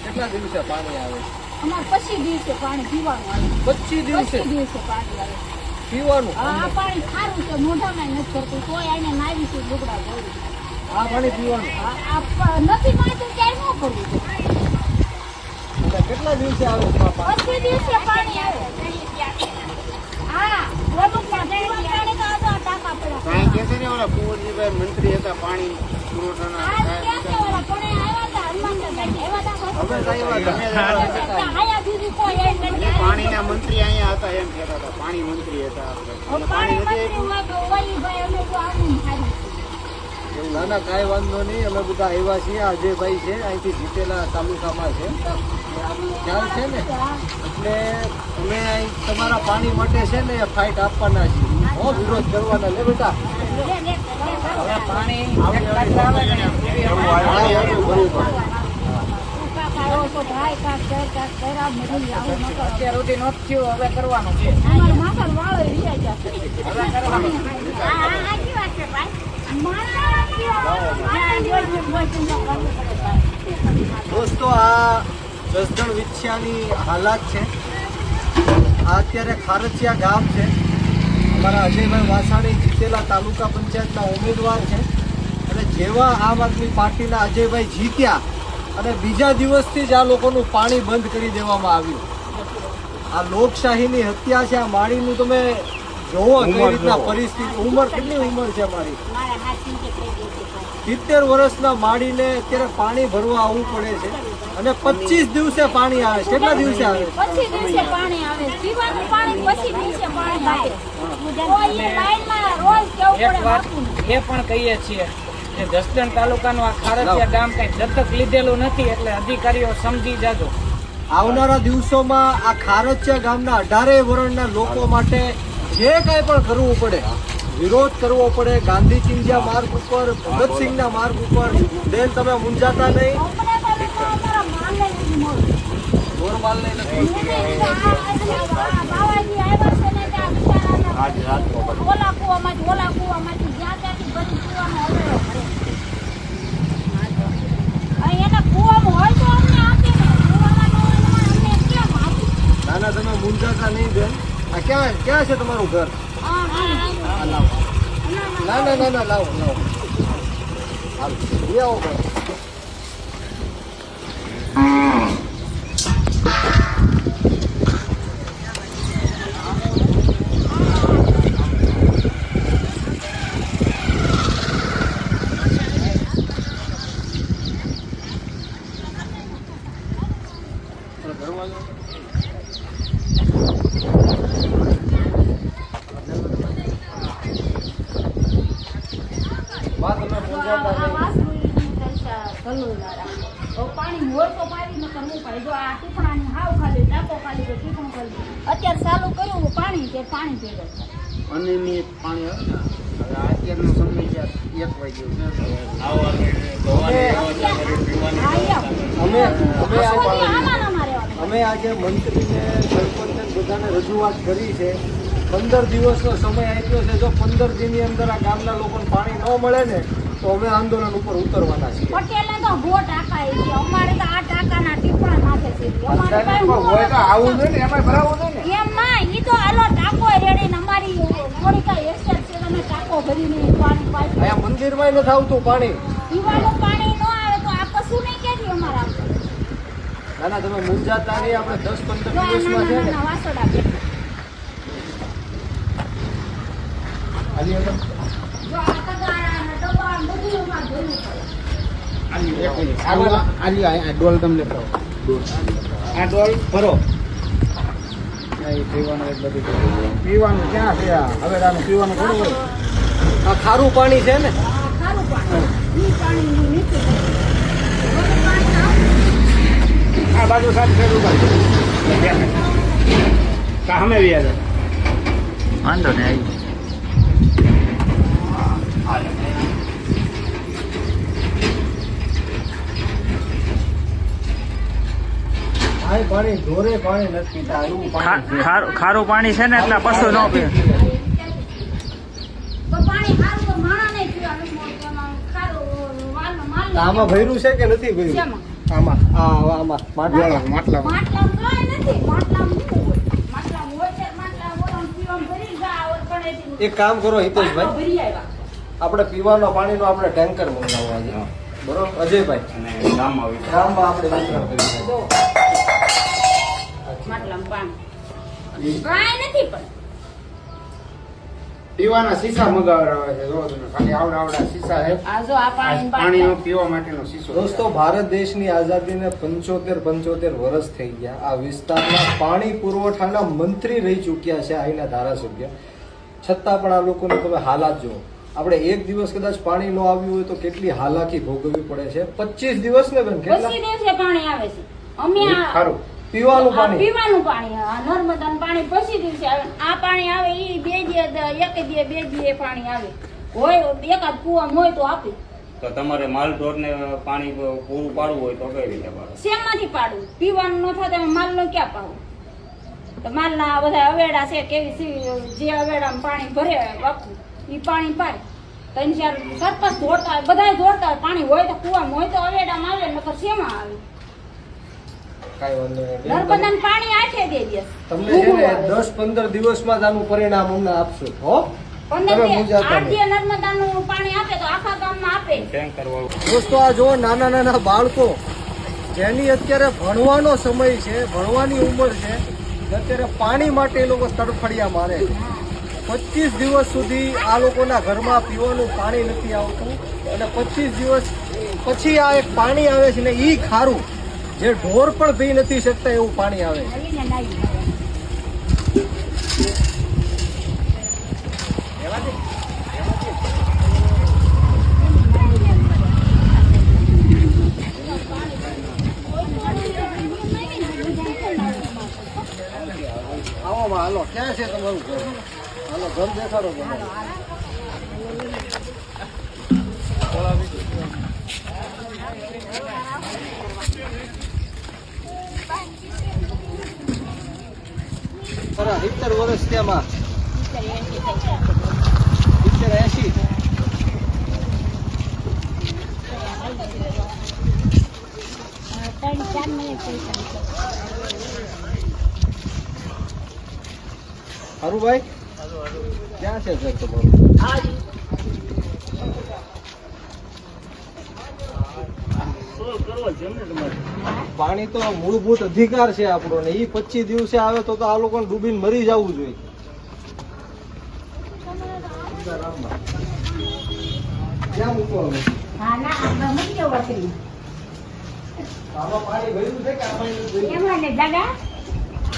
કેટલા દિવસે પાણી આવે? અમાર 25 દિવસે પાણી પીવાનું આવે. 25 દિવસે પાણી આવે પીવાનું? આ પાણી ખારું છે, મોઢામાં નથી કરતું, કોઈ આને નાવી છે લુગડા ધોઈ. આ પાણી પીવાનું? નથી માતું ક્યાંય ન કરવું. કેટલા દિવસે આવે? 25 દિવસે પાણી આવે. હા, ઓલું કાંઈ કે છે ને ઓલા કુંવરજીભાઈ મંત્રી હતા પાણી પુરવઠાના પાણીના મંત્રી અહીંયા હતા એમ કહેતા હતા. પાણી મંત્રી હતા. ના ના કાંઈ વાંધો નહીં, અમે બધા આવ્યા છીએ. અજયભાઈ છે અહીંથી જીતેલા તાલુકામાં છે, ખ્યાલ છે ને, એટલે અમે અહીં તમારા પાણી માટે છે ને ફાઇટ આપવાના છીએ. વિરોધ કરવાના લે બેટા. પાણી અત્યાર સુધી નોટ થયું, હવે કરવાનું છે. દોસ્તો આ જસદણ વિછિયાની હાલાત છે. આ અત્યારે ખારચિયા ગામ છે. અમારા અજયભાઈ વાસાણી જીતેલા તાલુકા પંચાયતના ઉમેદવાર છે, અને જેવા આમ આદમી પાર્ટીના અજયભાઈ જીત્યા અને બીજા દિવસથી જ આ લોકોનું પાણી બંધ કરી દેવામાં આવ્યું. આ લોકશાહીની હત્યા છે. આ માળીનું તમે જોવો કઈ રીતના પરિસ્થિતિ. ઉંમર કેટલી ઉંમર છે મારી? 70 વર્ષના માળીને અત્યારે પાણી ભરવા આવવું પડે છે, અને 25 દિવસે પાણી આવે. કેટલા દિવસે આવે? 25 દિવસે પાણી આવે. પીવાનું પાણી 25 દિવસે પાણી આવે. એ પણ કહીએ છીએ કે જસદણ તાલુકાનું આ ખારચિયા ગામ કઈ દત્તક લીધેલું નથી, એટલે અધિકારીઓ સમજી જાજો. આવનારા દિવસોમાં આ ખારચિયા ગામના 18 વર્ષના લોકો માટે જે કાંઈ પણ કરવું પડે, વિરોધ કરવો પડે, ગાંધી ચિંધ્યા માર્ગ ઉપર, ભગતસિંહના માર્ગ ઉપર. બેન તમે મૂંઝાતા નહીં. ગોરમાલ નહીં નાના, તમે મૂંઝાતા નહીં બેન. આ ક્યાં છે તમારું ઘર? ના ના ના ના લાવો લાવો, હાલ લઈ આવો ઘર. પાણી મોર તો પાડી ન કરવું પડે. જો આ ટીપણાની હાવ ખાલી ટાંકો ખાલી તો ટીપણું કરી અત્યારે ચાલુ કર્યું પાણી કે પાણી પીડે અનિયમિત પાણી આવે ને. હવે અત્યારનો સમય છે 1 વાગ્યો. અમે આજે મંત્રીને સરપંચને બધાને રજૂઆત કરી છે. 15 દિવસનો સમય આપ્યો છે. જો 15 દિનની અંદર આ ગામના લોકોને પાણી ન મળે ને તો અમે આંદોલન ઉપર ઉતરવાના છીએ. પટેલે તો ગો ટાંકા છે, અમારે તો આ ટાંકાના ટીપણા માથે છે. આવું જોઈએ ને એમાં ભરાવું જોઈએ ને. એમ ના, ઈ તો આલો ટાંકો રેડીને અમારી થોડી કઈ એક્સેસ છે, તમે ટાંકો ભરીને પાણી પાઈ. અહીંયા મંદિરમાં નથી આવતું પાણી. પીવાનું પાણી ન આવે તો આ કશું નહીં ક્યાંથી અમારે આવશે? ના ના તમે મૂંઝાતા નહીં. આપણે 10-15 દિવસમાં છે ને વાસોડા બેઠા. જો આ તગારા ને ડબ્બા ને બધું અમારે જોયું પડે. આ ડોલ તમને આ ડોલ ભરો. પીવાનું ક્યાં છે? હવે આનું પીવાનું થોડું હોય. આ ખારું પાણી છે ને. આ ખારું પાણી, ઈ પાણીની નીચે બધું પાણી આવે. આ બાજુ સાફ કર્યું સામે વ્યાજ વાંધો ને આવી. પાણી ઢોરે પાણી નથી પીતા. એવું પાણી ખારું પાણી છે ને એટલે પશુ ન પીએ. તો પાણી ખારું તો માણા નહીં પીવાનું. ખારું વાલનો માલ આમાં ભર્યું છે કે નથી ભર્યું? શેમાં? આમાં આમાં માટલામાં માટલામાં કાંઈ નથી. માટલામાં શું હોય? માટલામાં હોય છે, માટલામાં ઓરમ પીવામાં ભરી જા, ઓર પડેથી એક કામ કરો માટલો હિતેશભાઈ, ભરી આવ્યા. આપણે પીવાના પાણીનો આપણે ટેન્કર મંગાવવા છે. બરોબર અજયભાઈ, અને ગામમાં આવી ગામમાં આપણે વિતરણ કરીએ. જો માટલામાં પાણી કાંઈ નથી પણ પીવાના શીશા મગાવવા છે. જો તમે ખાલી આવડા શીશા છે. આ જો આ પાણી પાણીનો પીવા માટેનો શીશો. દોસ્તો, ભારત દેશની આઝાદીને 75 વર્ષ થઈ ગયા. આ વિસ્તારના પાણી પુરવઠાના મંત્રી રહી ચૂક્યા છે, અહીંના ધારાસભ્ય. છતાં પણ આ લોકોને તમે હાલાત જુઓ. આપણે એક દિવસ કદાચ પાણી ન આવ્યું હોય તો કેટલી હાલાકી ભોગવવી પડે છે. 25 દિવસ ને બેન, કેટલા? 25 દિવસે પાણી આવે છે. અમે આ સારું. પીવાનું આ પાણી પીવાનું પાણી, આ નર્મદાનું પાણી 25 દિવસે આવે. આ પાણી આવે ઈ એક દી બે દી પાણી આવે. હોય એકાદ કુવામાં હોય તો આપે. તો તમારે માલ ઢોરને પાણી પૂરું પાડવું હોય તો કઈ રીતે પાડો? શેમાંથી પાડવું? પીવાનું ન થાય તો માલનો ક્યાં પાવું? તો માલના બધા અવેડા છે, જે અવેડામાં પાણી ભરે બાપુ ઈ પાણી પાય. 3-4 સરપંચ દોડતા હોય, બધાય દોડતા હોય. પાણી હોય તો કુવામાં હોય તો અવેડામાં આવે, નકર શેમાં આવે? કાંઈ વાંધો નહીં. નર્મદાનું પાણી આઠે દે દે. તમને છે ને 10-15 દિવસમાં જ આનું પરિણામ અમને આપશો. હો 15 તમે મૂંઝાતા આઠ નહીં. દી નર્મદાનું પાણી આપે તો આખા ગામમાં આપે. ટેન્કર વાળું દોસ્તો, આ જો નાના બાળકો જેની અત્યારે ભણવાનો સમય છે, ભણવાની ઉંમર છે, અત્યારે પાણી માટે એ લોકો તડફડિયા મારે છે. 25 દિવસ સુધી આ લોકોના ઘરમાં પીવાનું પાણી નથી આવતું અને 25 દિવસ પછી આ એક પાણી આવે છે ને ઈ ખારું, જે ઢોર પણ પી નથી શકતા એવું પાણી આવે છે. આવીને નાઈ. આવો હાલો, ક્યાં છે તમારું ઘર? હાલો ઘર દેખાડો તમારું. ખરા 70 વર્ષ ત્યાંમાં 70-80. હારુભાઈ, ક્યાં છે ઘર તમારું? પાણી તો મૂળભૂત અધિકાર છે આપણો ને ઈ 25 દિવસે આવે તો આ લોકોને ડૂબીને મરી જવું જોઈએ. ક્યાં મૂકવાનું? હા ના આપણે મૂકી દેવું છે. આમાં પાણી ભર્યું છે કે આમાં નથી ભર્યું? એમાં ને દાદા